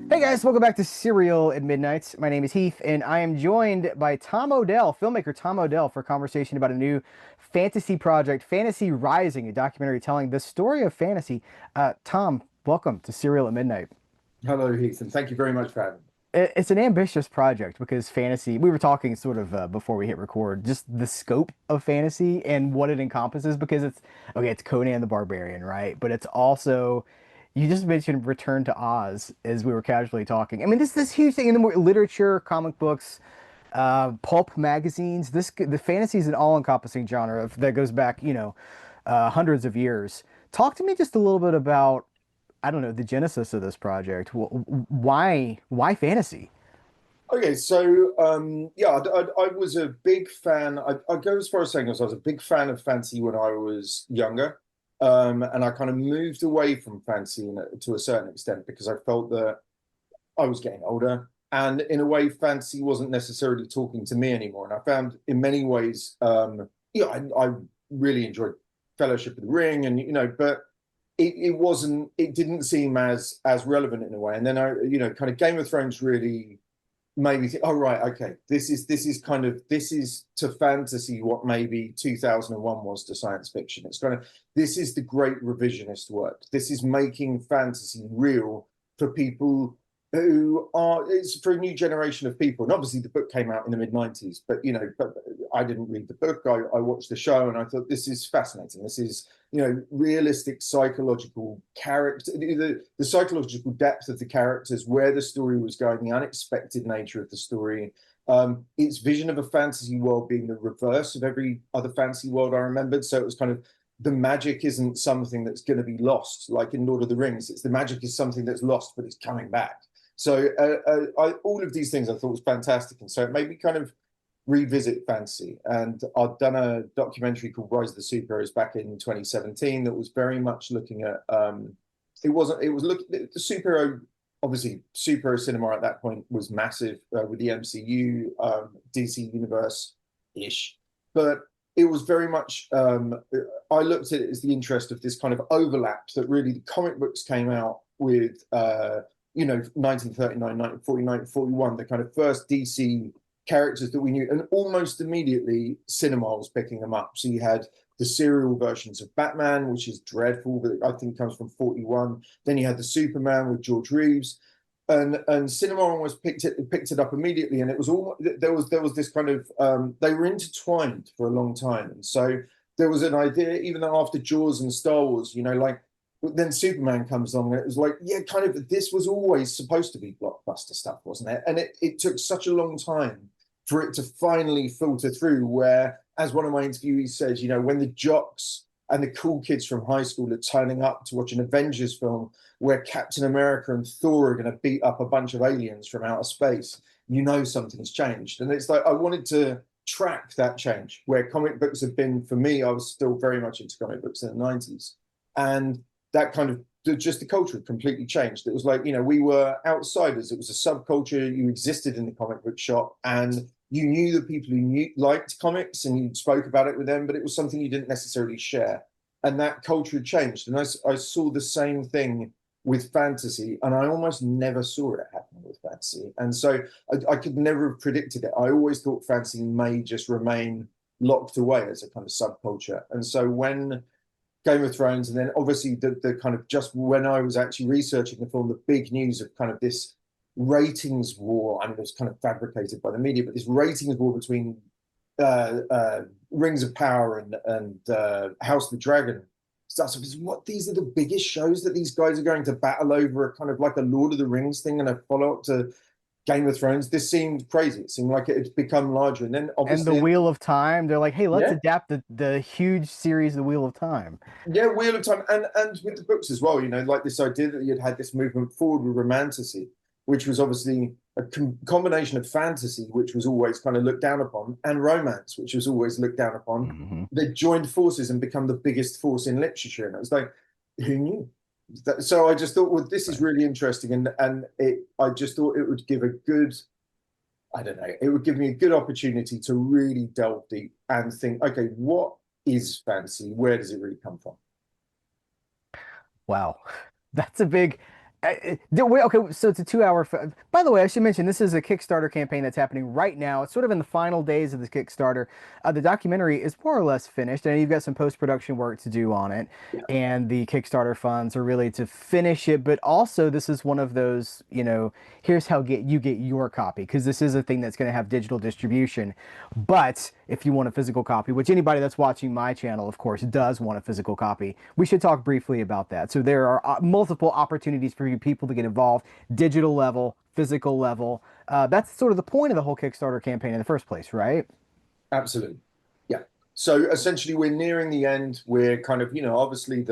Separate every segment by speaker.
Speaker 1: Hey guys, welcome back to Serial at Midnight. My name is Heath, and I am joined by Tom O'Dell, filmmaker Tom O'Dell, for a conversation about a new fantasy project, Fantasy Rising, a documentary telling the story of fantasy. Tom, welcome to Serial at Midnight.
Speaker 2: Hello, Heath, and thank you very much for having me.
Speaker 1: It's an ambitious project because fantasy, we were talking sort of before we hit record, just the scope of fantasy and what it encompasses because okay, it's Conan the Barbarian, right? But it's also, you just mentioned Return to Oz as we were casually talking. I mean, this huge thing in the more literature, comic books, pulp magazines. The fantasy is an all-encompassing genre that goes back, hundreds of years. Talk to me just a little bit about, I don't know, the genesis of this project. Why fantasy?
Speaker 2: Okay, so yeah, I was a big fan. I go as far as saying as I was a big fan of fantasy when I was younger, and I kind of moved away from fantasy to a certain extent because I felt that I was getting older, and in a way, fantasy wasn't necessarily talking to me anymore. And I found, in many ways, yeah, I really enjoyed Fellowship of the Ring, and but it wasn't. It didn't seem as relevant in a way. And then kind of Game of Thrones really made me think, oh right, okay, this is to fantasy what maybe 2001 was to science fiction. It's kind of this is the great revisionist work. This is making fantasy real for people who are it's for a new generation of people. And obviously the book came out in the mid 90s, but but I didn't read the book. I watched the show and I thought this is fascinating. This is realistic psychological character, the psychological depth of the characters, where the story was going, the unexpected nature of the story, its vision of a fantasy world being the reverse of every other fantasy world I remembered. So it was kind of the magic isn't something that's going to be lost, like in Lord of the Rings. It's the magic is something that's lost, but it's coming back. So all of these things I thought was fantastic, and so it made me kind of revisit fantasy. And I'd done a documentary called Rise of the Superheroes back in 2017 that was very much looking at it was looking the superhero, obviously superhero cinema at that point was massive with the MCU, DC universe ish, but it was very much I looked at it as the interest of this kind of overlap that really the comic books came out with 1939, 1949, 1941, the kind of first DC characters that we knew, and almost immediately cinema was picking them up. So you had the serial versions of Batman, which is dreadful, but I think comes from 41. Then you had the Superman with George Reeves, and cinema almost picked it up immediately, and it was all there was this kind of they were intertwined for a long time, and so there was an idea even after Jaws and Star Wars, like then Superman comes along and it was like, yeah, kind of this was always supposed to be blockbuster stuff, wasn't it? And it took such a long time for it to finally filter through where, as one of my interviewees says, when the jocks and the cool kids from high school are turning up to watch an Avengers film where Captain America and Thor are going to beat up a bunch of aliens from outer space, something's changed. And it's like, I wanted to track that change where comic books have been, for me, I was still very much into comic books in the 90s. And that kind of just the culture had completely changed. It was like, we were outsiders. It was a subculture. You existed in the comic book shop and you knew the people who liked comics and you spoke about it with them, but it was something you didn't necessarily share. And that culture had changed. And I saw the same thing with fantasy, and I almost never saw it happen with fantasy. And so I could never have predicted it. I always thought fantasy may just remain locked away as a kind of subculture. And so when Game of Thrones, and then obviously the kind of just when I was actually researching the film, the big news of kind of this ratings war. I mean, it was kind of fabricated by the media, but this ratings war between Rings of Power and House of the Dragon. So what these are the biggest shows that these guys are going to battle over, a kind of like a Lord of the Rings thing and a follow up to Game of Thrones. This seemed crazy. It seemed like it had become larger, and then
Speaker 1: And the
Speaker 2: obviously,
Speaker 1: Wheel of Time, they're like, hey, let's
Speaker 2: yeah,
Speaker 1: adapt the huge series, The Wheel of Time.
Speaker 2: yeah, Wheel of Time, and with the books as well. Like this idea that you'd had this movement forward with romanticy, which was obviously a combination of fantasy, which was always kind of looked down upon, and romance, which was always looked down upon.
Speaker 1: Hmm.
Speaker 2: They joined forces and become the biggest force in literature, and it was like, who knew? So I just thought, well, this is
Speaker 1: Right.
Speaker 2: really interesting, I just thought it would give a good, I don't know, it would give me a good opportunity to really delve deep and think, okay, what is fantasy? Where does it really come from?
Speaker 1: Wow. That's a big, Okay, so it's a 2 hour. By the way, I should mention this is a Kickstarter campaign that's happening right now. It's sort of in the final days of the Kickstarter. The documentary is more or less finished, and you've got some post-production work to do on it. And the Kickstarter funds are really to finish it, but also this is one of those, here's how you get your copy, because this is a thing that's going to have digital distribution. But if you want a physical copy, which anybody that's watching my channel, of course, does want a physical copy, we should talk briefly about that. So there are multiple opportunities for you people to get involved, digital level, physical level. That's sort of the point of the whole Kickstarter campaign in the first place, right?
Speaker 2: Absolutely. Yeah. So essentially, we're nearing the end. We're kind of, obviously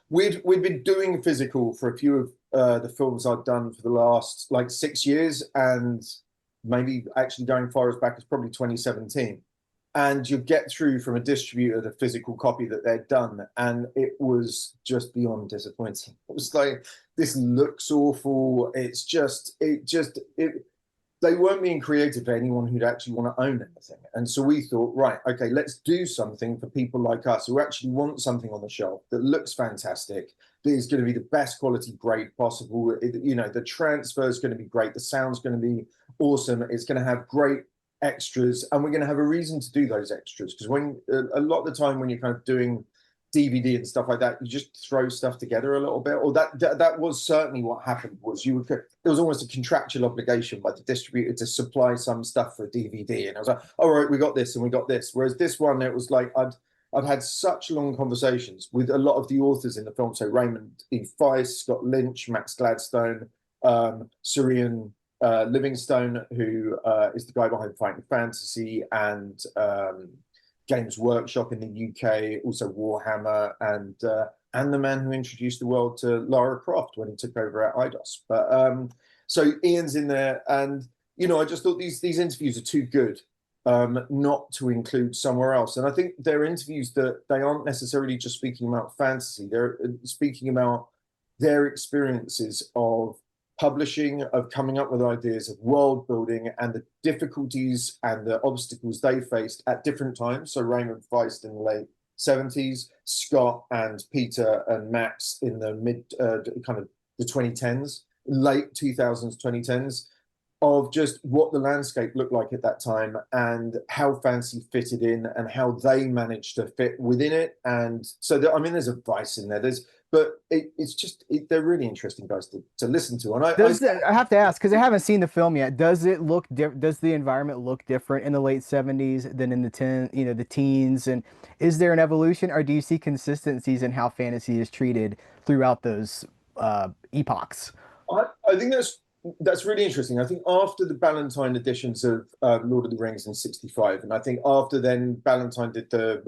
Speaker 2: we've been doing physical for a few of the films I've done for the last like 6 years, and maybe actually going far as back as probably 2017. And you get through from a distributor the physical copy that they'd done, and it was just beyond disappointing. It was like, this looks awful. It they weren't being creative for anyone who'd actually want to own anything. And so we thought, right, okay, let's do something for people like us who actually want something on the shelf that looks fantastic, that is going to be the best quality grade possible. The transfer is going to be great. The sound's going to be awesome. It's going to have great extras, and we're going to have a reason to do those extras, because when a lot of the time when you're kind of doing DVD and stuff like that, you just throw stuff together a little bit. Or that was certainly what happened. Was there was almost a contractual obligation by the distributor to supply some stuff for DVD, and I was like, all right, we got this and we got this. Whereas this one, it was like I'd had such long conversations with a lot of the authors in the film. So Raymond E. Feist, Scott Lynch, Max Gladstone, Syrian Livingstone, who is the guy behind Fighting Fantasy and Games Workshop in the UK, also Warhammer, and the man who introduced the world to Lara Croft when he took over at IDOS. But so Ian's in there, and I just thought these interviews are too good not to include somewhere else. And I think they're interviews that they aren't necessarily just speaking about fantasy; they're speaking about their experiences of publishing, of coming up with ideas of world building, and the difficulties and the obstacles they faced at different times. So Raymond Feist in the late 70s, Scott and Peter and Max in the mid kind of the 2010s, late 2000s, 2010s, of just what the landscape looked like at that time and how fantasy fitted in and how they managed to fit within it. And so there's advice in there. They're really interesting guys to listen to. And
Speaker 1: I have to ask because I haven't seen the film yet. Does it look does the environment look different in the late 70s than in the teens? And is there an evolution, or do you see consistencies in how fantasy is treated throughout those epochs?
Speaker 2: I think that's really interesting. I think after the Ballantine editions of Lord of the Rings in '65, and I think after then Ballantine did their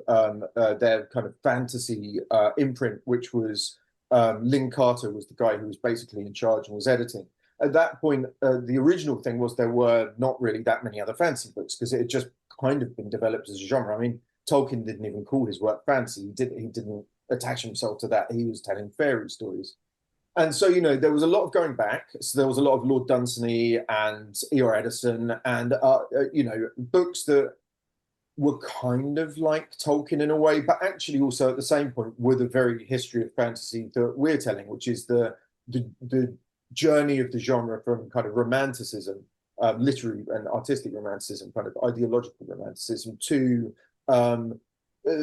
Speaker 2: kind of fantasy imprint, which was Lynn Carter was the guy who was basically in charge and was editing. At that point, the original thing was there were not really that many other fantasy books because it had just kind of been developed as a genre. I mean, Tolkien didn't even call his work fantasy. He didn't attach himself to that. He was telling fairy stories. And so, there was a lot of going back. So there was a lot of Lord Dunsany and E.R. Edison and, books that were kind of like Tolkien in a way, but actually also at the same point were the very history of fantasy that we're telling, which is the journey of the genre from kind of romanticism, literary and artistic romanticism, kind of ideological romanticism to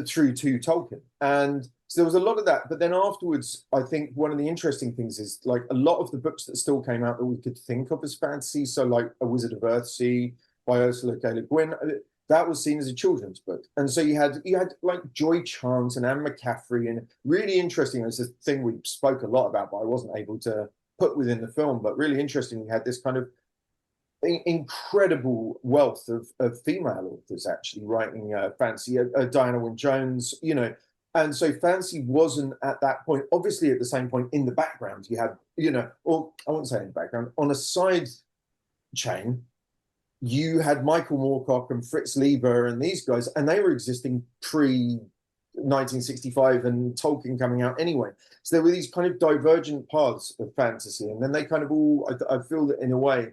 Speaker 2: through to Tolkien. And so there was a lot of that. But then afterwards, I think one of the interesting things is like a lot of the books that still came out that we could think of as fantasy. So like A Wizard of Earthsea by Ursula K. Le Guin, that was seen as a children's book. And so you had like Joy Chance and Anne McCaffrey, and really interesting. It's a thing we spoke a lot about, but I wasn't able to put within the film. But really interesting, we had this kind of incredible wealth of female authors actually writing fantasy. Diana Wynne Jones, and so fantasy wasn't at that point. Obviously, at the same point in the background, you had, or I wouldn't say in the background, on a side chain, you had Michael Moorcock and Fritz Leiber and these guys, and they were existing pre 1965 and Tolkien coming out anyway. So there were these kind of divergent paths of fantasy, and then they kind of all, I feel that in a way,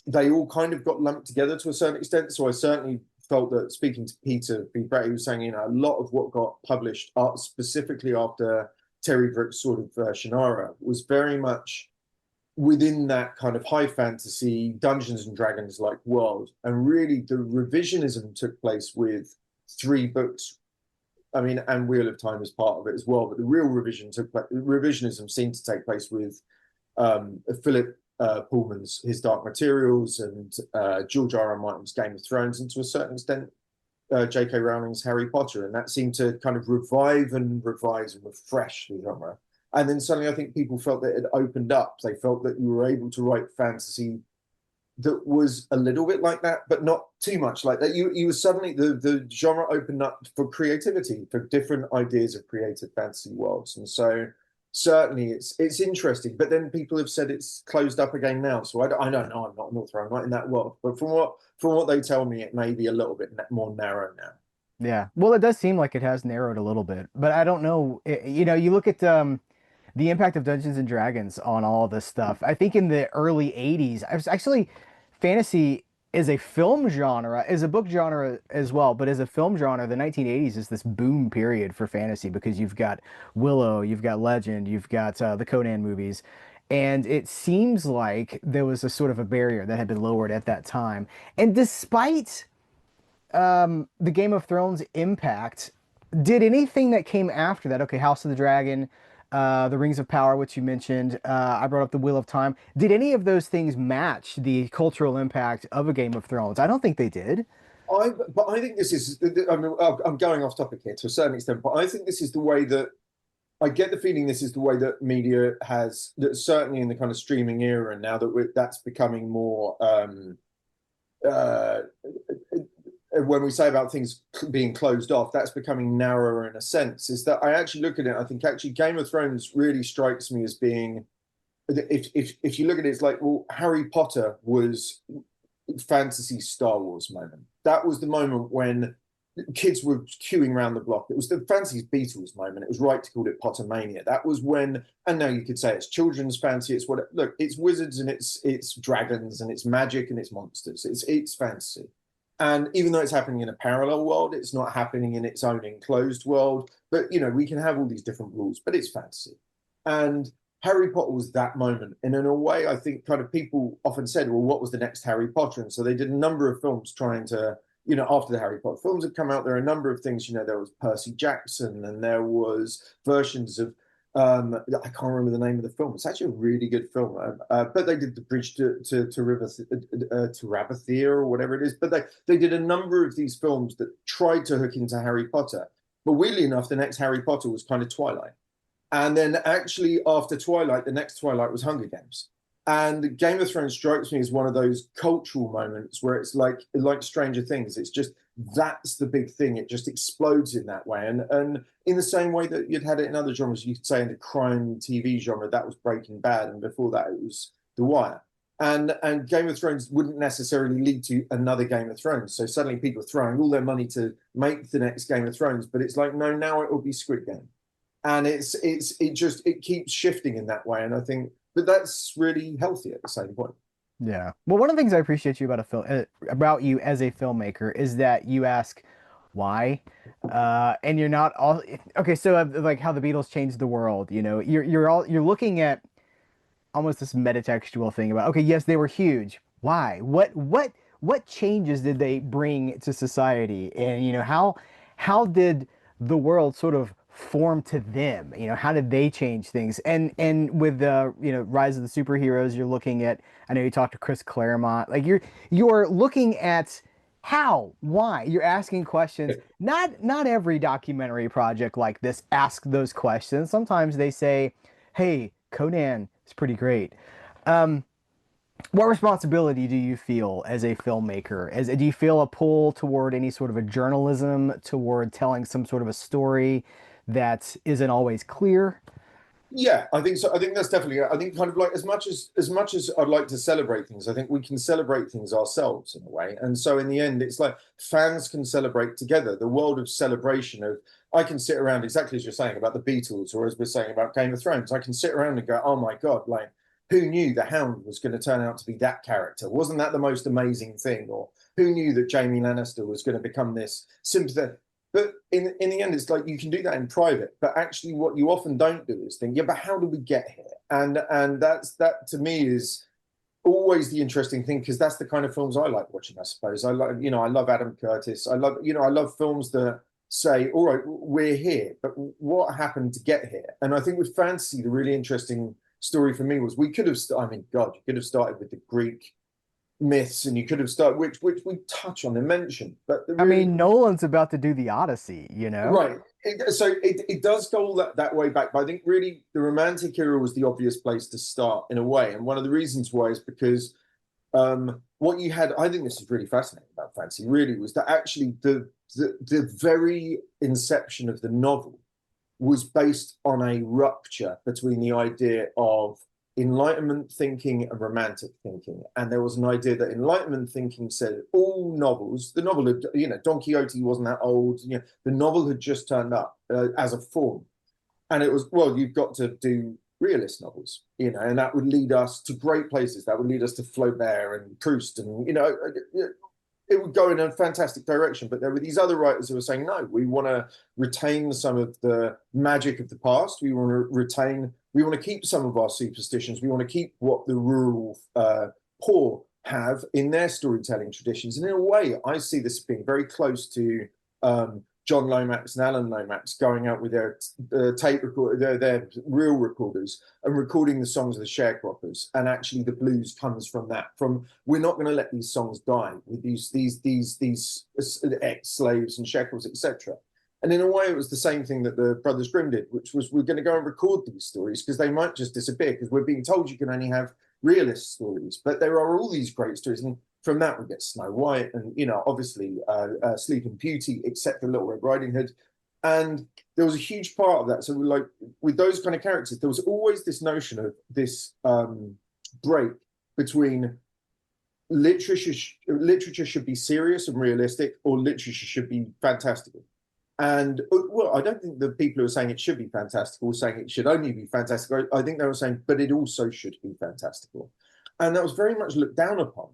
Speaker 2: they all kind of got lumped together to a certain extent. So I certainly felt that, speaking to Peter B. Brett, he was saying, a lot of what got published specifically after Terry Brooks' sort of Shannara was very much within that kind of high fantasy Dungeons and Dragons like world. And really the revisionism took place with 3 books. I mean, and Wheel of Time is part of it as well, but the real revisionism seemed to take place with Philip Pullman's His Dark Materials and George R.R. Martin's Game of Thrones, and to a certain extent J.K. Rowling's Harry Potter, and that seemed to kind of revive and revise and refresh the genre. And then suddenly I think people felt that it opened up. They felt that you were able to write fantasy that was a little bit like that, but not too much like that. You were suddenly, the genre opened up for creativity, for different ideas of creative fantasy worlds. And so certainly it's interesting, but then people have said it's closed up again now. So I don't know, I'm not an author, I'm not in that world. But from what they tell me, it may be a little bit more narrow now.
Speaker 1: Yeah. Well, it does seem like it has narrowed a little bit, but I don't know. You know, you look at the impact of Dungeons and Dragons on all this stuff. I think in the early 80s, I was actually fantasy is a film genre, is a book genre as well, but as a film genre, the 1980s is this boom period for fantasy because you've got Willow, you've got Legend, you've got the Conan movies. And it seems like there was a sort of a barrier that had been lowered at that time. And despite the Game of Thrones impact, did anything that came after that, okay, House of the Dragon, the Rings of Power, which you mentioned, I brought up the Wheel of Time, did any of those things match the cultural impact of a Game of Thrones? I don't think they did.
Speaker 2: But I think this is, I mean, I'm going off topic here to a certain extent, but I think this is the way that I get the feeling this is the way that media has, that certainly in the kind of streaming era now that that's becoming more, uh, when we say about things being closed off, that's becoming narrower in a sense. Is that I actually look at it, I think actually Game of Thrones really strikes me as being, if you look at it, it's like, well, Harry Potter was fantasy Star Wars moment. That was the moment when kids were queuing around the block. It was the fantasy Beatles moment. It was right to call it Pottermania. That was when, and now you could say it's children's fantasy. It's what, look, it's wizards and it's dragons and it's magic and it's monsters. It's fantasy. And even though it's happening in a parallel world, it's not happening in its own enclosed world. But, you know, we can have all these different rules, but it's fantasy. And Harry Potter was that moment. And in a way, I think kind of people often said, well, what was the next Harry Potter? And so they did a number of films trying to, you know, after the Harry Potter films had come out, there are a number of things, you know, there was Percy Jackson and there was versions of, I can't remember the name of the film. It's actually a really good film, but they did the Bridge to River to Rabathia or whatever it is. But they did a number of these films that tried to hook into Harry Potter. But weirdly enough, the next Harry Potter was kind of Twilight, and then actually after Twilight, the next Twilight was Hunger Games. And Game of Thrones strikes me as one of those cultural moments where it's like Stranger Things. It's just that's the big thing. It just explodes in that way. And in the same way that you'd had it in other genres, you could say in the crime TV genre, that was Breaking Bad. And before that, it was The Wire. And Game of Thrones wouldn't necessarily lead to another Game of Thrones. So suddenly people are throwing all their money to make the next Game of Thrones. But it's like, no, now it will be Squid Game. And it keeps shifting in that way. And I think, but that's really healthy at the same point.
Speaker 1: Yeah. Well, one of the things I appreciate you about a film about you as a filmmaker is that you ask why, and you're not all okay. So like how the Beatles changed the world, you know, you're looking at almost this metatextual thing about okay, yes, they were huge. Why? What changes did they bring to society? And you know, how did the world sort of form to them? You know, how did they change things? And with the, you know, Rise of the Superheroes, you're looking at, I know you talked to Chris Claremont, like you're looking at how, why, you're asking questions. Not every documentary project like this ask those questions. Sometimes they say, hey, Conan is pretty great. Um, what responsibility do you feel as a filmmaker? Do you feel a pull toward any sort of a journalism, toward telling some sort of a story that isn't always clear?
Speaker 2: Yeah, I think so. I think that's definitely. I think kind of like as much as I'd like to celebrate things, I think we can celebrate things ourselves in a way. And so in the end, it's like fans can celebrate together. The world of celebration of I can sit around exactly as you're saying about the Beatles, or as we're saying about Game of Thrones. I can sit around and go, oh my God, like who knew the Hound was going to turn out to be that character? Wasn't that the most amazing thing? Or who knew that Jamie Lannister was going to become this sympathetic? But in the end, it's like you can do that in private, but actually what you often don't do is think, yeah, but how did we get here? And that to me is always the interesting thing, because that's the kind of films I like watching, I suppose. I like, I love Adam Curtis. I love films that say, all right, we're here, but what happened to get here? And I think with fantasy, the really interesting story for me was we could have, I mean, God, you could have started with the Greek myths, and you could have started, which we touch on and mention, but the
Speaker 1: I
Speaker 2: really
Speaker 1: mean, Nolan's about to do the Odyssey, you know?
Speaker 2: right. It does go that way back, but I think really the Romantic era was the obvious place to start in a way, and one of the reasons why is because what you had, I think this is really fascinating about fantasy, really, was that actually the very inception of the novel was based on a rupture between the idea of Enlightenment thinking and Romantic thinking. And there was an idea that Enlightenment thinking said all novels, the novel had, Don Quixote wasn't that old, the novel had just turned up as a form. And it was, well, you've got to do realist novels, and that would lead us to great places. That would lead us to Flaubert and Proust, and it would go in a fantastic direction. But there were these other writers who were saying, no, we want to retain some of the magic of the past. We want to keep some of our superstitions. We want to keep what the rural poor have in their storytelling traditions. And in a way, I see this being very close to John Lomax and Alan Lomax going out with their tape recorder, their real recorders, and recording the songs of the sharecroppers. And actually, the blues comes from that. From we're not going to let these songs die with these ex-slaves and shekels, etc. And in a way, it was the same thing that the Brothers Grimm did, which was we're going to go and record these stories because they might just disappear, because we're being told you can only have realist stories, but there are all these great stories. And from that, we get Snow White and, obviously Sleeping Beauty, except for Little Red Riding Hood. And there was a huge part of that. So, like, with those kind of characters, there was always this notion of this break between literature should be serious and realistic, or literature should be fantastical. And, well, I don't think the people who are saying it should be fantastical were saying it should only be fantastical. I think they were saying, but it also should be fantastical. And that was very much looked down upon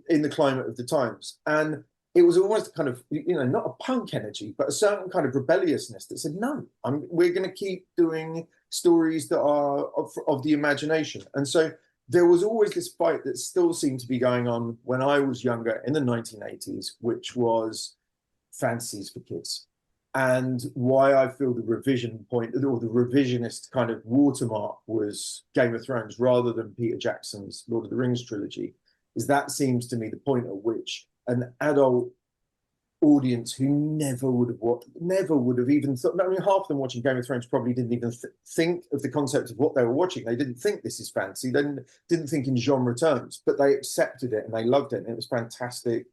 Speaker 2: in the climate of the times. And it was almost kind of, not a punk energy, but a certain kind of rebelliousness that said, no, we're going to keep doing stories that are of the imagination. And so there was always this fight that still seemed to be going on when I was younger in the 1980s, which was fantasies for kids. And why I feel the revision point, or the revisionist kind of watermark, was Game of Thrones rather than Peter Jackson's Lord of the Rings trilogy, is that seems to me the point at which an adult audience who never would have even thought, I mean, half of them watching Game of Thrones probably didn't even think of the concept of what they were watching. They didn't think this is fantasy. They didn't think in genre terms, but they accepted it and they loved it. And it was fantastic.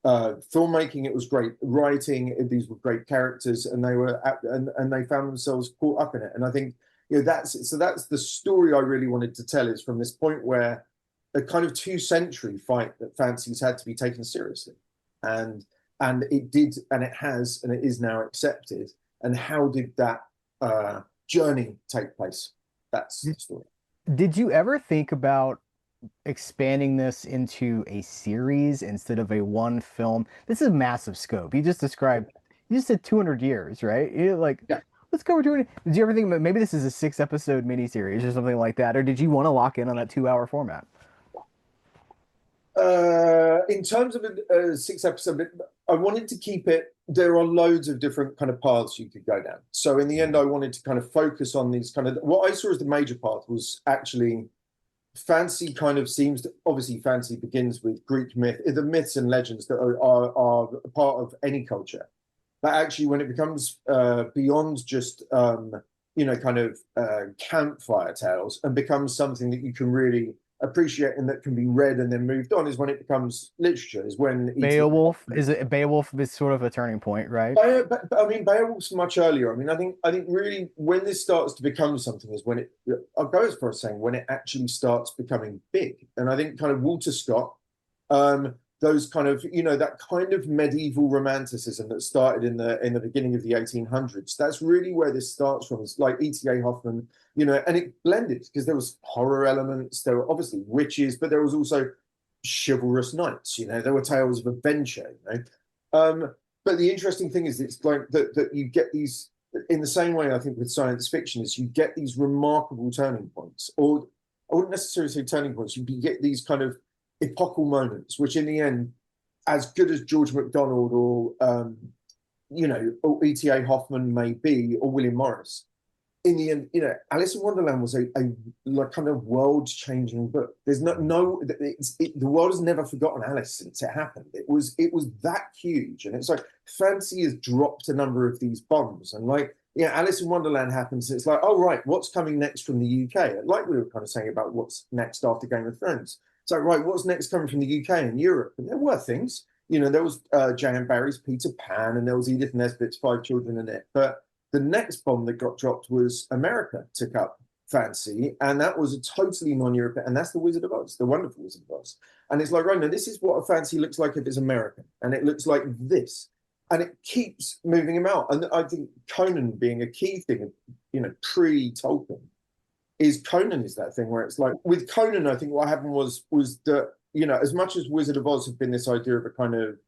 Speaker 2: Filmmaking, it was great writing, these were great characters, and they found themselves caught up in it. And I think that's the story I really wanted to tell, is from this point where a kind of 2-century fight that fantasies had to be taken seriously, and it did, and it has, and it is now accepted. And how did that journey take place? That's the story.
Speaker 1: Did you ever think about expanding this into a series instead of a one film? This is massive scope. You just said 200 years, right? You're like,
Speaker 2: Yeah.
Speaker 1: let's go over 200. Did you ever think about maybe this is a 6 episode miniseries or something like that? Or did you want to lock in on that 2 hour format?
Speaker 2: In terms of a 6 episode, I wanted to keep it. There are loads of different kind of paths you could go down. So in the end, I wanted to kind of focus on these kind of, what I saw as the major path was actually fantasy. Kind of seems to, obviously fantasy begins with Greek myth, the myths and legends that are a part of any culture. But actually, when it becomes beyond just kind of campfire tales, and becomes something that you can really appreciate and that can be read and then moved on, is when it becomes literature. Is when
Speaker 1: Beowulf is sort of a turning point, right?
Speaker 2: but I mean, Beowulf's much earlier. I mean, I think really when this starts to become something is when it. I'll go as far as saying when it actually starts becoming big. And I think kind of Walter Scott, those kind of that kind of medieval romanticism that started in the beginning of the 1800s. That's really where this starts from. It's like E.T.A. Hoffman, and it blended because there was horror elements. There were obviously witches, but there was also chivalrous knights. There were tales of adventure. but the interesting thing is it's like that you get these in the same way I think with science fiction is you get these remarkable turning points, or I wouldn't necessarily say turning points, you get these kind of epochal moments, which in the end, as good as George MacDonald or or E.T.A. Hoffman may be, or William Morris, in the end, Alice in Wonderland was a like kind of world-changing book. There's the world has never forgotten Alice since it happened. It was that huge, and it's like fantasy has dropped a number of these bombs, and like Alice in Wonderland happens. And it's like, oh right, what's coming next from the UK? Like we were kind of saying about what's next after Game of Thrones. It's like, right, what's next coming from the UK and Europe? And there were things, there was J.M. Barrie's Peter Pan, and there was Edith Nesbit's Five Children in it, but the next bomb that got dropped was America took up fantasy, and that was a totally non-European, and that's the Wizard of Oz, the wonderful Wizard of Oz. And it's like, right now, this is what a fantasy looks like if it's American, and it looks like this, and it keeps moving him out. And I think Conan being a key thing, pre-Tolkien, is Conan is that thing where it's like with Conan, I think what happened was that as much as Wizard of Oz had been this idea of a kind of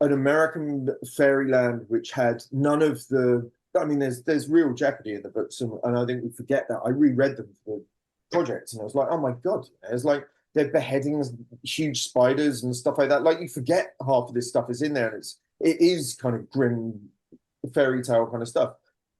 Speaker 2: an American fairyland which had none of the. I mean, there's real jeopardy in the books, and I think we forget that. I reread them for the project, and I was like, oh my god, it's like they're beheading huge spiders and stuff like that. Like you forget half of this stuff is in there, and it is kind of grim fairy tale kind of stuff.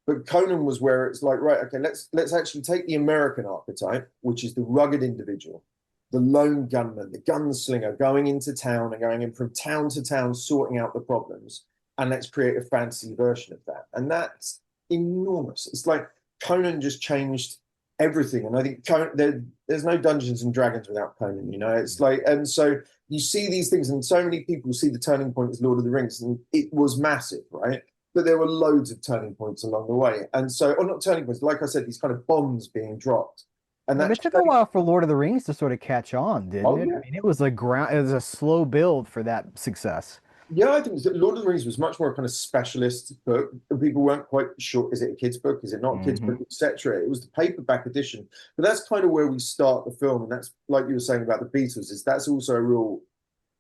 Speaker 2: But Conan was where it's like, right, okay, let's actually take the American archetype, which is the rugged individual, the lone gunman, the gunslinger going into town and going in from town to town, sorting out the problems. And let's create a fantasy version of that. And that's enormous. It's like Conan just changed everything. And I think there's no Dungeons and Dragons without Conan, it's like, and so you see these things, and so many people see the turning point as Lord of the Rings, and it was massive, right? But there were loads of turning points along the way. And so, or not turning points, like I said, these kind of bombs being dropped. And
Speaker 1: Yeah, but
Speaker 2: that
Speaker 1: it took a while for Lord of the Rings to sort of catch on, didn't
Speaker 2: oh
Speaker 1: it? I
Speaker 2: yeah.
Speaker 1: mean, it was it was a slow build for that success.
Speaker 2: Yeah, I think Lord of the Rings was much more a kind of specialist book. People weren't quite sure, is it a kid's book? Is it not a kid's
Speaker 1: Hmm.
Speaker 2: book, etc. It was the paperback edition. But that's kind of where we start the film. And that's like you were saying about the Beatles, is that's also a real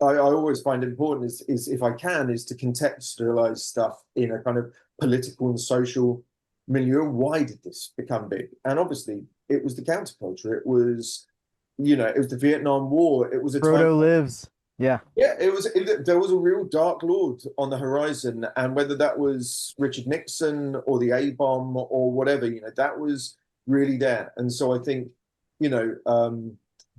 Speaker 2: I always find important is if I can, is to contextualize stuff in a kind of political and social milieu. Why did this become big? And obviously it was the counterculture. It was, it was the Vietnam War. It was a time.
Speaker 1: Frodo lives. Yeah.
Speaker 2: Yeah, there was a real dark lord on the horizon, and whether that was Richard Nixon or the A bomb or whatever, that was really there. And so I think,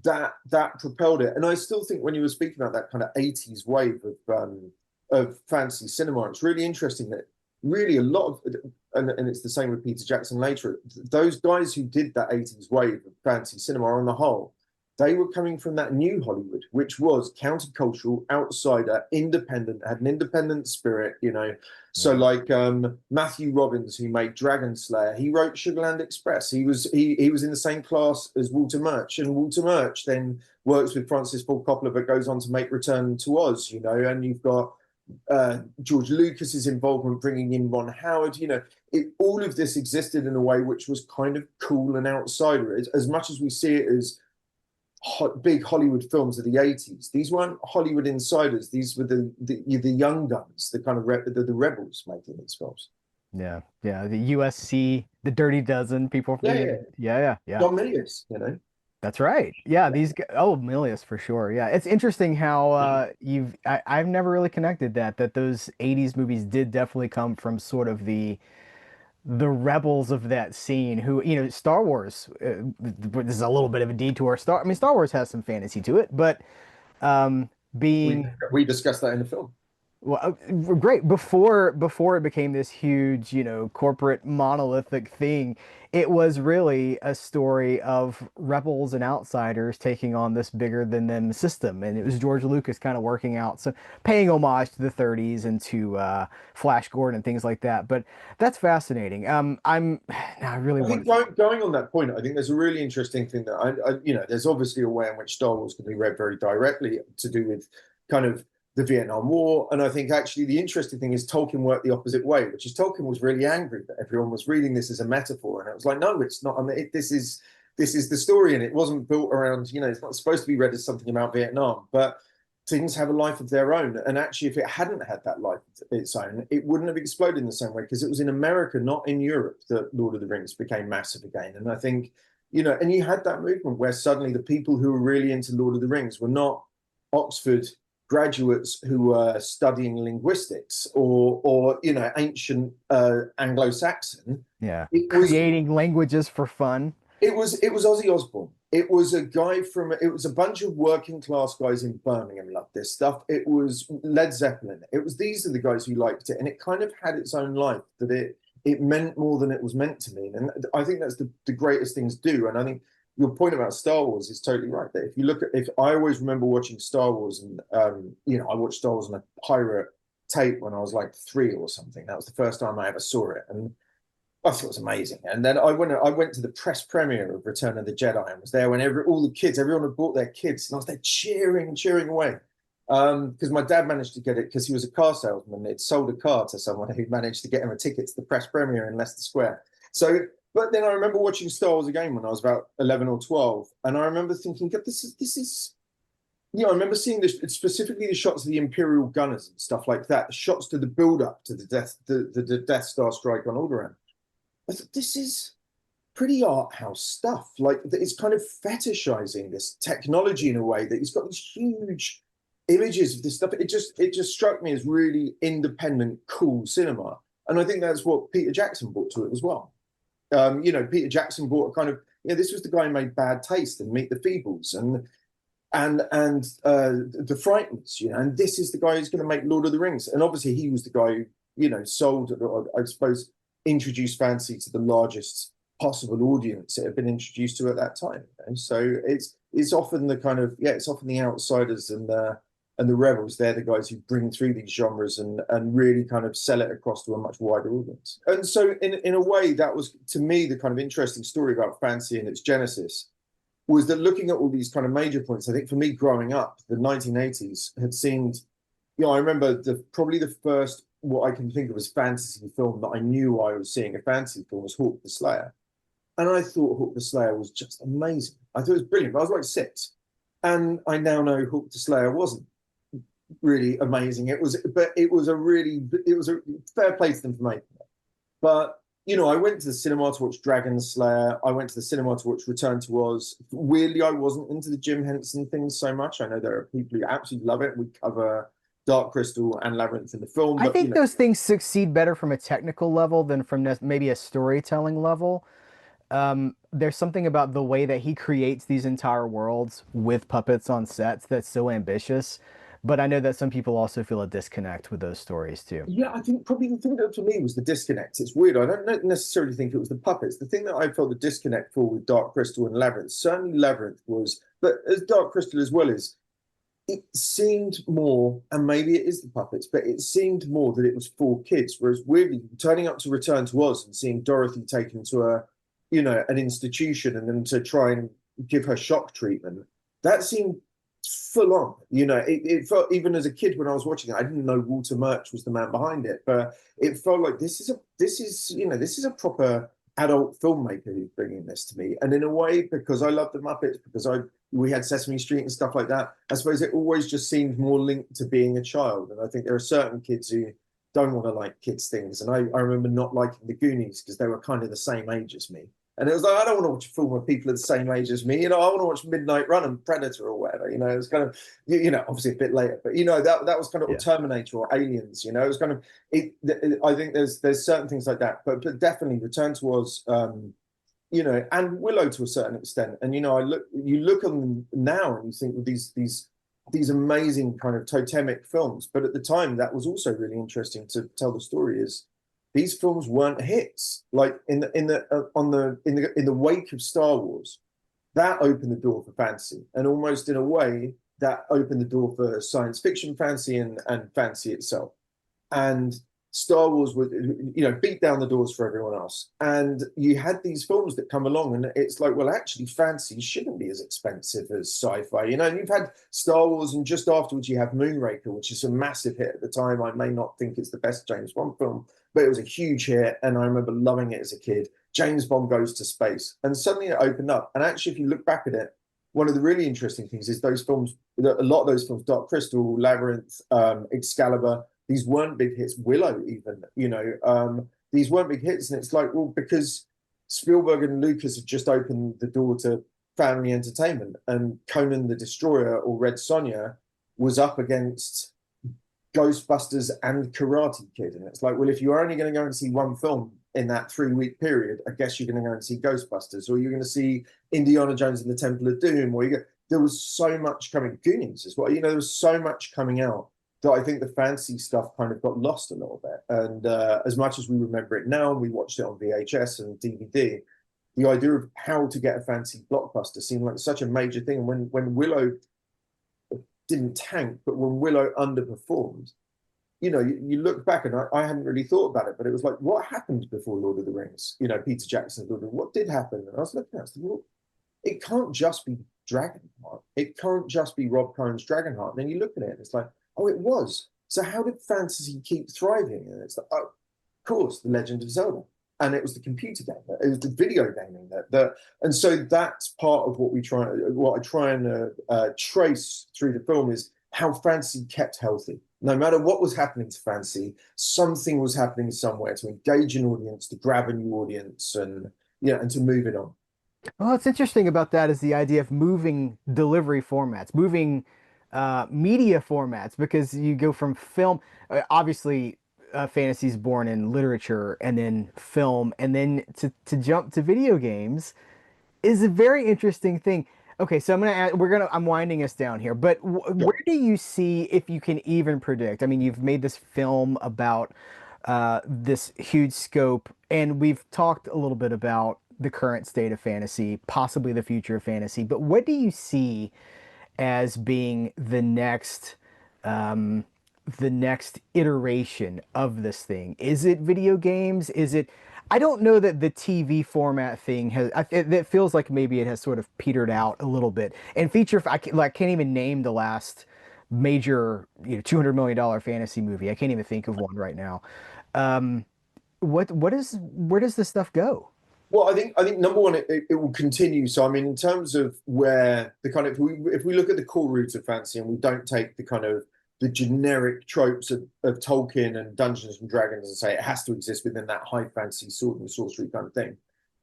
Speaker 2: that propelled it. And I still think when you were speaking about that kind of 80s wave of fantasy cinema, it's really interesting that really a lot of, and it's the same with Peter Jackson later, those guys who did that 80s wave of fantasy cinema on the whole, they were coming from that new Hollywood, which was countercultural, outsider, independent, had an independent spirit, So
Speaker 1: Yeah.
Speaker 2: like Matthew Robbins, who made Dragon Slayer, he wrote Sugarland Express. He was in the same class as Walter Murch, and Walter Murch then works with Francis Ford Coppola, but goes on to make Return to Oz, and you've got George Lucas's involvement bringing in Ron Howard. All of this existed in a way which was kind of cool and outsider. As much as we see it as big Hollywood films of the 80s. These weren't Hollywood insiders. These were the young guns, the kind of the rebels making these films.
Speaker 1: Yeah. Yeah. The USC, the Dirty Dozen, people.
Speaker 2: Yeah, yeah.
Speaker 1: Yeah.
Speaker 2: John Milius.
Speaker 1: That's right. Yeah, oh, Milius for sure. Yeah, it's interesting how I've never really connected that those 80s movies did definitely come from sort of the rebels of that scene who, Star Wars, this is a little bit of a detour. Star Wars has some fantasy to it, but um
Speaker 2: We
Speaker 1: being
Speaker 2: we discussed that in the film.
Speaker 1: well, great. Before it became this huge, corporate monolithic thing, it was really a story of rebels and outsiders taking on this bigger than them system. And it was George Lucas kind of working out, so paying homage to the 30s and to Flash Gordon and things like that. But that's fascinating. I really
Speaker 2: I think
Speaker 1: want
Speaker 2: going on that point, I think there's a really interesting thing that there's obviously a way in which Star Wars can be read very directly to do with kind of the Vietnam War. And I think actually the interesting thing is Tolkien worked the opposite way, which is Tolkien was really angry that everyone was reading this as a metaphor. And it was like, no, it's not. I mean, this is the story, and it wasn't built around, it's not supposed to be read as something about Vietnam. But things have a life of their own. And actually, if it hadn't had that life of its own, it wouldn't have exploded in the same way, because it was in America, not in Europe, that Lord of the Rings became massive again. And I think, and you had that movement where suddenly the people who were really into Lord of the Rings were not Oxford graduates who were studying linguistics or ancient Anglo-Saxon.
Speaker 1: Yeah.
Speaker 2: It was
Speaker 1: Creating languages for fun.
Speaker 2: it was Ozzy Osbourne. It was it was a bunch of working class guys in Birmingham loved this stuff. It was Led Zeppelin. These are the guys who liked it, and it kind of had its own life, that it meant more than it was meant to mean. And I think that's the greatest things do. And I think your point about Star Wars is totally right. That if I always remember watching Star Wars, and I watched Star Wars on a pirate tape when I was like 3 or something. That was the first time I ever saw it, and I thought it was amazing. And then I went to the press premiere of Return of the Jedi and was there when all the kids, everyone had brought their kids, and I was there cheering away. Because my dad managed to get it, because he was a car salesman. He'd sold a car to someone who managed to get him a ticket to the press premiere in Leicester Square. So, but then I remember watching Star Wars again when I was about 11 or 12, and I remember thinking, God, this is. I remember seeing this, specifically the shots of the Imperial gunners and stuff like that, the shots to the build up to the Death Star strike on Alderaan. I thought, this is pretty art house stuff. Like, it's kind of fetishizing this technology in a way that it's got these huge images of this stuff. It just struck me as really independent, cool cinema. And I think that's what Peter Jackson brought to it as well. Peter Jackson brought a kind of, this was the guy who made Bad Taste and Meet the Feebles and The Frighteners, and this is the guy who's going to make Lord of the Rings. And obviously he was the guy who, sold, I suppose, introduced fantasy to the largest possible audience it had been introduced to at that time. So it's often the kind of, it's often the outsiders and the rebels. They're the guys who bring through these genres and really kind of sell it across to a much wider audience. And so in a way, that was, to me, the kind of interesting story about fantasy and its genesis, was that looking at all these kind of major points. I think for me, growing up, the 1980s had seemed, I remember probably the first, what I can think of as fantasy film that I knew I was seeing a fantasy film, was Hawk the Slayer. And I thought Hawk the Slayer was just amazing. I thought it was brilliant. I was like 6. And I now know Hawk the Slayer wasn't really amazing. It was a fair play to them for making it. But, I went to the cinema to watch Dragon Slayer. I went to the cinema to watch Return to Oz. Weirdly, I wasn't into the Jim Henson things so much. I know there are people who absolutely love it. We cover Dark Crystal and Labyrinth in the film,
Speaker 1: I
Speaker 2: but
Speaker 1: think those things succeed better from a technical level than from maybe a storytelling level. There's something about the way that he creates these entire worlds with puppets on sets that's so ambitious. But I know that some people also feel a disconnect with those stories too.
Speaker 2: yeah, I think probably the thing that for me was the disconnect. It's weird. I don't necessarily think it was the puppets. The thing that I felt the disconnect for with Dark Crystal and Labyrinth, certainly Labyrinth was, but as Dark Crystal as well, is it seemed more, and maybe it is the puppets, but it seemed more that it was for kids. Whereas weirdly, turning up to Return to Oz and seeing Dorothy taken to an institution and then to try and give her shock treatment, that seemed full on. It felt, even as a kid when I was watching it, I didn't know Walter Murch was the man behind it, but it felt like this is a proper adult filmmaker who's bringing this to me. And in a way, because I love the Muppets, because we had Sesame Street and stuff like that, I suppose it always just seemed more linked to being a child. And I think there are certain kids who don't want to like kids things. And I remember not liking the Goonies because they were kind of the same age as me. And it was like, I don't want to watch a film where people are the same age as me. I want to watch Midnight Run and Predator or whatever. It was kind of, obviously a bit later, but that was kind of, or
Speaker 1: Yeah.
Speaker 2: Terminator or Aliens. It was kind of I think there's certain things like that, but definitely Return to Oz, and Willow to a certain extent. And you look on them now and you think with these amazing kind of totemic films, but at the time that was also really interesting to tell the story. Is these films weren't hits. Like in the wake of Star Wars, that opened the door for fantasy, and almost in a way that opened the door for science fiction fantasy and fantasy itself. And Star Wars would, beat down the doors for everyone else. And you had these films that come along, and it's like, well, actually, fantasy shouldn't be as expensive as sci-fi, And you've had Star Wars, and just afterwards you have Moonraker, which is a massive hit at the time. I may not think it's the best James Bond film, but it was a huge hit, and I remember loving it as a kid. James Bond goes to space, and suddenly it opened up. And actually, if you look back at it, one of the really interesting things is those films, a lot of those films, Dark Crystal, Labyrinth, Excalibur, these weren't big hits. Willow, even, these weren't big hits, and it's like, well, because Spielberg and Lucas have just opened the door to family entertainment, and Conan the Destroyer or Red Sonja was up against Ghostbusters and Karate Kid, and it's like, well, if you're only going to go and see one film in that 3 week period, I guess you're going to go and see Ghostbusters, or you're going to see Indiana Jones and the Temple of Doom, or there was so much coming. Goonies as well. There was so much coming out that I think the fantasy stuff kind of got lost a little bit. And as much as we remember it now, and we watched it on VHS and DVD, the idea of how to get a fancy blockbuster seemed like such a major thing. When Willow didn't tank, but when Willow underperformed, you look back, and I hadn't really thought about it, but it was like, what happened before Lord of the Rings? Peter Jackson's Lord of the Rings, what did happen? And I was looking at it, well, it can't just be Dragonheart. It can't just be Rob Cohen's Dragonheart. And then you look at it, and it's like, oh, it was. So how did fantasy keep thriving? And it's like, oh, of course, The Legend of Zelda. And it was the computer game, it was the video gaming and so that's part of what I try and trace through the film is how fantasy kept healthy. No matter what was happening to fantasy, something was happening somewhere to engage an audience, to grab a new audience, and to move it on.
Speaker 1: Well, what's interesting about that is the idea of moving delivery formats, moving media formats, because you go from film, obviously, fantasy is born in literature and then film, and then to jump to video games is a very interesting thing. Okay, so I'm winding us down here, but
Speaker 2: Yeah.
Speaker 1: where do you see, if you can even predict? I mean, you've made this film about this huge scope, and we've talked a little bit about the current state of fantasy, possibly the future of fantasy, but what do you see as being the next iteration of this thing? Is it video games? Is it? I don't know that the TV format thing has. It feels like maybe it has sort of petered out a little bit. And can't even name the last major, $200 million fantasy movie. I can't even think of one right now. Um, where does this stuff go?
Speaker 2: Well, I think number one, it will continue. So I mean, in terms of where the kind of if we look at the core roots of fantasy, and we don't take the kind of the generic tropes of Tolkien and Dungeons and Dragons and say it has to exist within that high fantasy sword and sorcery kind of thing,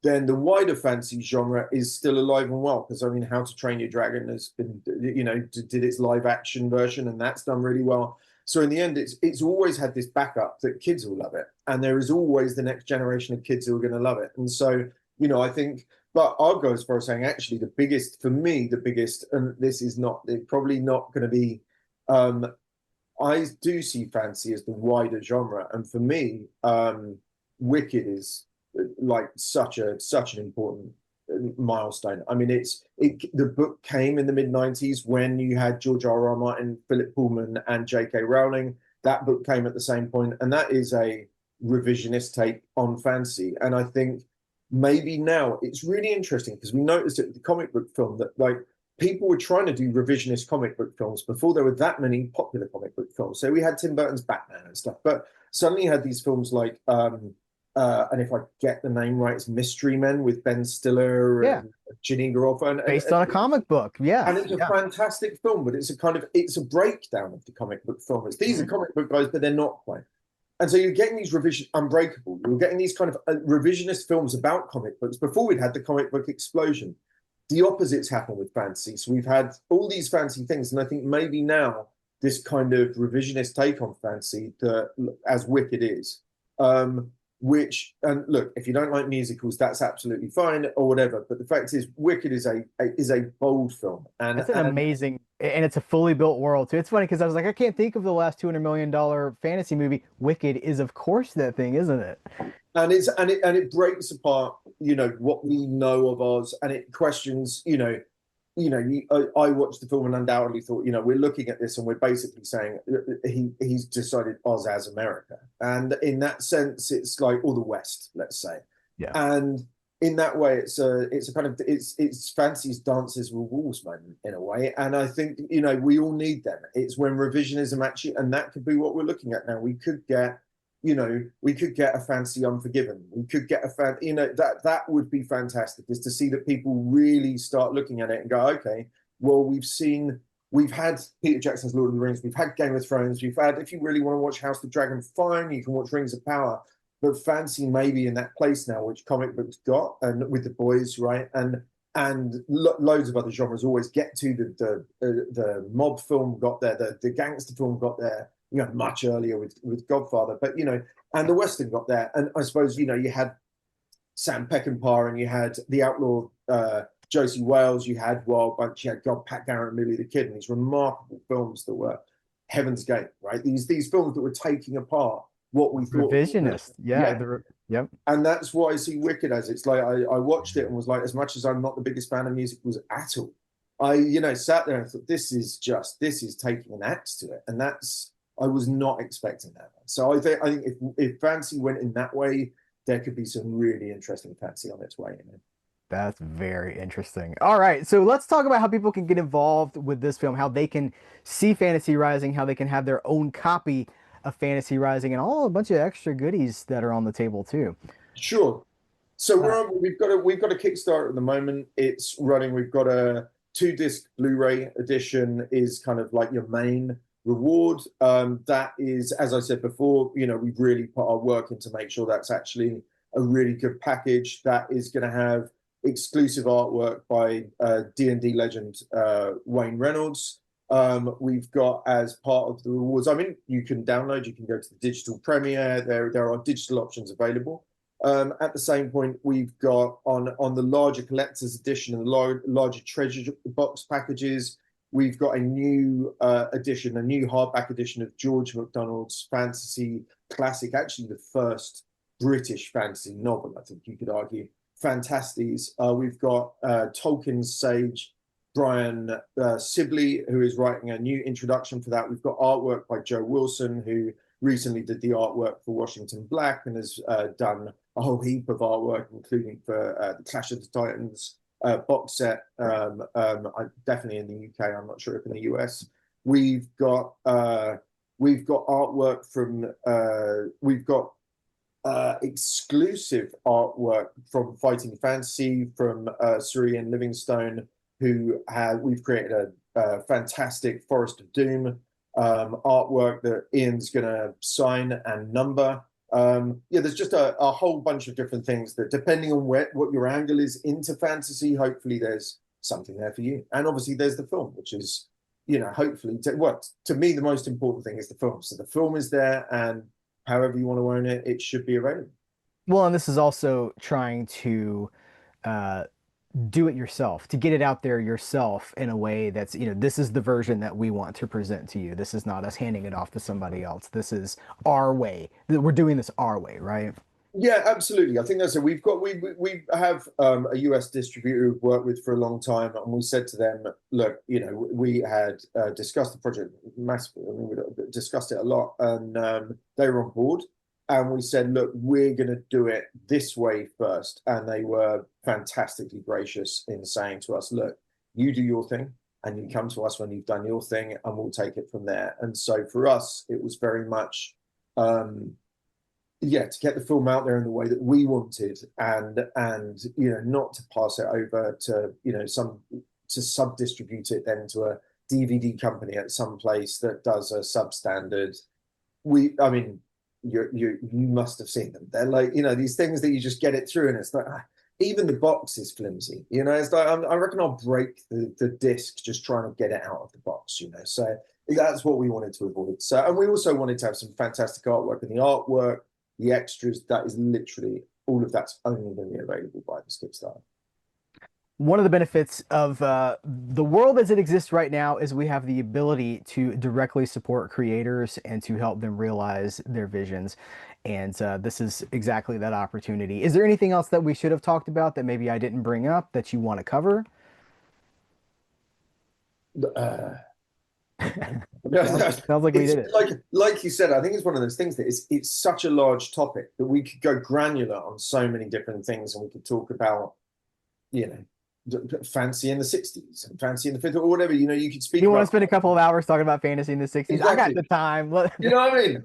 Speaker 2: then the wider fantasy genre is still alive and well. Because I mean, How to Train Your Dragon has been, did its live action version, and that's done really well. So in the end, it's always had this backup that kids will love it, and there is always the next generation of kids who are going to love it. And so, I think, but I'll go as far as saying, actually, the biggest for me, and this is not, it's probably not going to be. I do see fantasy as the wider genre, and for me, Wicked is like such an important milestone. I mean, the book came in the mid-90s when you had George R.R. Martin, Philip Pullman, and J.K. Rowling. That book came at the same point, and that is a revisionist take on fantasy. And I think maybe now it's really interesting because we noticed at the comic book film that like people were trying to do revisionist comic book films before there were that many popular comic book films. So we had Tim Burton's Batman and stuff, but suddenly you had these films like and if I get the name right, it's Mystery Men with Ben Stiller
Speaker 1: Yeah,
Speaker 2: and Ginny Garofalo,
Speaker 1: based on a comic book.
Speaker 2: and
Speaker 1: Yes.
Speaker 2: it's a
Speaker 1: Yeah.
Speaker 2: fantastic film, but it's a breakdown of the comic book film. These are
Speaker 1: Mhm.
Speaker 2: comic book guys, but they're not quite. And so you're getting these Unbreakable. You're getting these kind of revisionist films about comic books before we'd had the comic book explosion. The opposites happen with fantasy. So we've had all these fancy things, and I think maybe now this kind of revisionist take on fantasy, as Wicked is, which, and look, if you don't like musicals, that's absolutely fine or whatever. But the fact is, Wicked is a bold film,
Speaker 1: It's an amazing, and it's a fully built world too. It's funny because I was like, I can't think of the last $200 million fantasy movie. Wicked is, of course, that thing, isn't it?
Speaker 2: and it breaks apart, what we know of Oz, and it questions, I watched the film and undoubtedly thought, we're looking at this and we're basically saying he's decided Oz as America, and in that sense, it's like all the West, let's say,
Speaker 1: Yeah.
Speaker 2: and in that way, it's a kind of it's fancy's dances with wolves moment in a way, and I think we all need them. It's when revisionism actually, and that could be what we're looking at now. We could get you know, we could get a fancy Unforgiven. We could get a fan, you know, that would be fantastic, is to see that people really start looking at it and go, okay, well, we've had Peter Jackson's Lord of the Rings, we've had Game of Thrones, we've had, if you really want to watch House of the Dragon, fine, you can watch Rings of Power, but fancy maybe in that place now, which comic books got, and with the boys, right? And loads of other genres always get to. The mob film got there, the gangster film got there, you know, much earlier with Godfather, but you know, and the Western got there. And I suppose, you know, you had Sam Peckinpah and you had the outlaw Josie Wales, you had Wild Bunch, you had God, Pat Garrett and Billy the Kid, and these remarkable films that were Heaven's Gate, right? These films that were taking apart what we thought.
Speaker 1: Revisionist. Yeah.
Speaker 2: Yeah,
Speaker 1: Yep.
Speaker 2: and that's what I see Wicked as. It's like I watched it and was like, as much as I'm not the biggest fan of music was at all, I, you know, sat there and thought, this is taking an axe to it, and that's, I was not expecting that. So I think if fancy went in that way, there could be some really interesting fancy on its way. You know?
Speaker 1: That's very interesting. All right, so let's talk about how people can get involved with this film, how they can see Fantasy Rising, how they can have their own copy of Fantasy Rising, and all a bunch of extra goodies that are on the table too.
Speaker 2: Sure. So
Speaker 1: Uh,
Speaker 2: we've got a Kickstarter at the moment. It's running. We've got a 2-disc Blu-ray edition is kind of like your main reward. That is, as I said before, you know, we've really put our work in to make sure that's actually a really good package. That is going to have exclusive artwork by D&D legend Wayne Reynolds. We've got, as part of the rewards, I mean, you can download, you can go to the digital premiere. There are digital options available. At the same point, we've got on the larger collector's edition and the larger treasure box packages, we've got a new edition, a new hardback edition of George MacDonald's fantasy classic, actually the first British fantasy novel, I think you could argue, Fantasties. We've got Tolkien's sage, Brian Sibley, who is writing a new introduction for that. We've got artwork by Joe Wilson, who recently did the artwork for Washington Black and has done a whole heap of artwork, including for the Clash of the Titans box set. Definitely in the UK. I'm not sure if in the US. We've got artwork from we've got exclusive artwork from Fighting Fantasy, from Surrey and Livingstone, who we've created a fantastic Forest of Doom artwork that Ian's going to sign and number. Yeah, there's just a whole bunch of different things that, depending on what your angle is into fantasy, hopefully there's something there for you. And obviously there's the film, which is, you know, hopefully, to me, the most important thing is the film. So the film is there, and however you want to own it, it should be available.
Speaker 1: well, and this is also trying to uh, do it yourself, to get it out there yourself in a way that's, you know, this is the version that we want to present to you. This is not us handing it off to somebody else. This is our way. We're doing this our way, right?
Speaker 2: Yeah, absolutely. I think that's it. We have a US distributor we've worked with for a long time, and we said to them, look, you know, we had discussed the project massively. I mean, we discussed it a lot, and they were on board. And we said, look, we're going to do it this way first. And they were fantastically gracious in saying to us, look, you do your thing, and you come to us when you've done your thing, and we'll take it from there. And so for us, it was very much yeah, to get the film out there in the way that we wanted, and you know, not to pass it over to, you know, to sub distribute it then to a DVD company at some place that does a substandard. I mean, you must have seen them. They're like, you know, these things that you just get it through, and it's like, even the box is flimsy. You know, it's like, I reckon I'll break the disc just trying to get it out of the box. You know, so that's what we wanted to avoid. So, and we also wanted to have some fantastic artwork, and the artwork, the extras, that is literally all of that's only going to be available by this Kickstarter.
Speaker 1: One of the benefits of the world as it exists right now is we have the ability to directly support creators and to help them realize their visions. And this is exactly that opportunity. Is there anything else that we should have talked about that maybe I didn't bring up that you want to cover?
Speaker 2: Uh,
Speaker 1: Sounds like we
Speaker 2: it's
Speaker 1: did it.
Speaker 2: like you said, I think it's one of those things that it's such a large topic that we could go granular on so many different things, and we could talk about, you know, fancy in the 60s and fancy in the 50s or whatever. You could speak
Speaker 1: You want to
Speaker 2: about
Speaker 1: spend a couple of hours talking about fantasy in the 60s? I got
Speaker 2: exactly.
Speaker 1: the time.
Speaker 2: You know what I mean?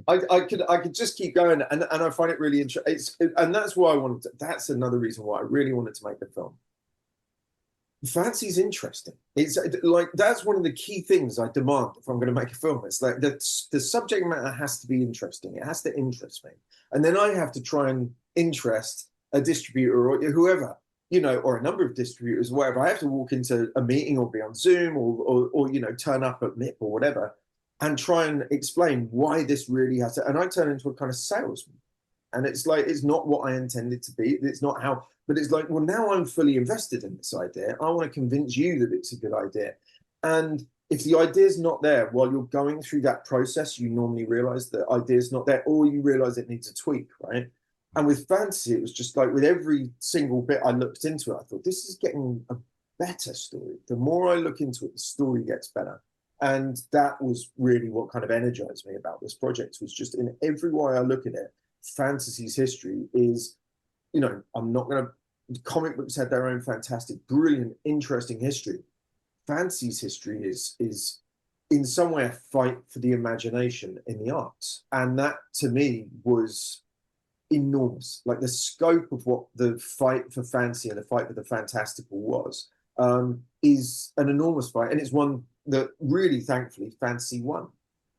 Speaker 2: I could just keep going, and I find it really interesting. And that's why I wanted to, that's another reason why I really wanted to make the film. Fancy's interesting. It's like that's one of the key things I demand if I'm going to make a film. It's like the subject matter has to be interesting. It has to interest me, and then I have to try and interest a distributor or whoever, or a number of distributors, wherever. I have to walk into a meeting or be on Zoom or turn up at MIP or whatever, and try and explain why this really has to. And I turn into a kind of salesman, and it's like it's not what I intended to be. It's not how, but it's like, well, now I'm fully invested in this idea. I want to convince you that it's a good idea. And if the idea is not there while you're going through that process, you normally realize the idea is not there, or you realize it needs a tweak, right? And with fantasy, it was just like with every single bit I looked into it, I thought this is getting a better story. The more I look into it, the story gets better. And that was really what kind of energized me about this project, was just in every way I look at it, fantasy's history is, I'm not going to, comic books had their own fantastic, brilliant, interesting history. Fantasy's history is in some way a fight for the imagination in the arts. And that to me was enormous. Like the scope of what the fight for fantasy and the fight for the fantastical was, is an enormous fight. And it's one that really, thankfully, fantasy won.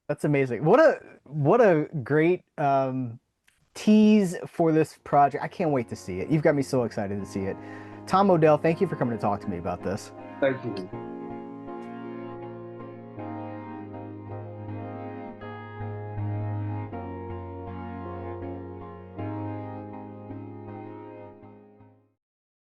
Speaker 1: That's amazing. What a great tease for this project. I can't wait to see it. You've got me so excited to see it. Tom O'Dell, thank you for coming to talk to me about this.
Speaker 2: Thank you.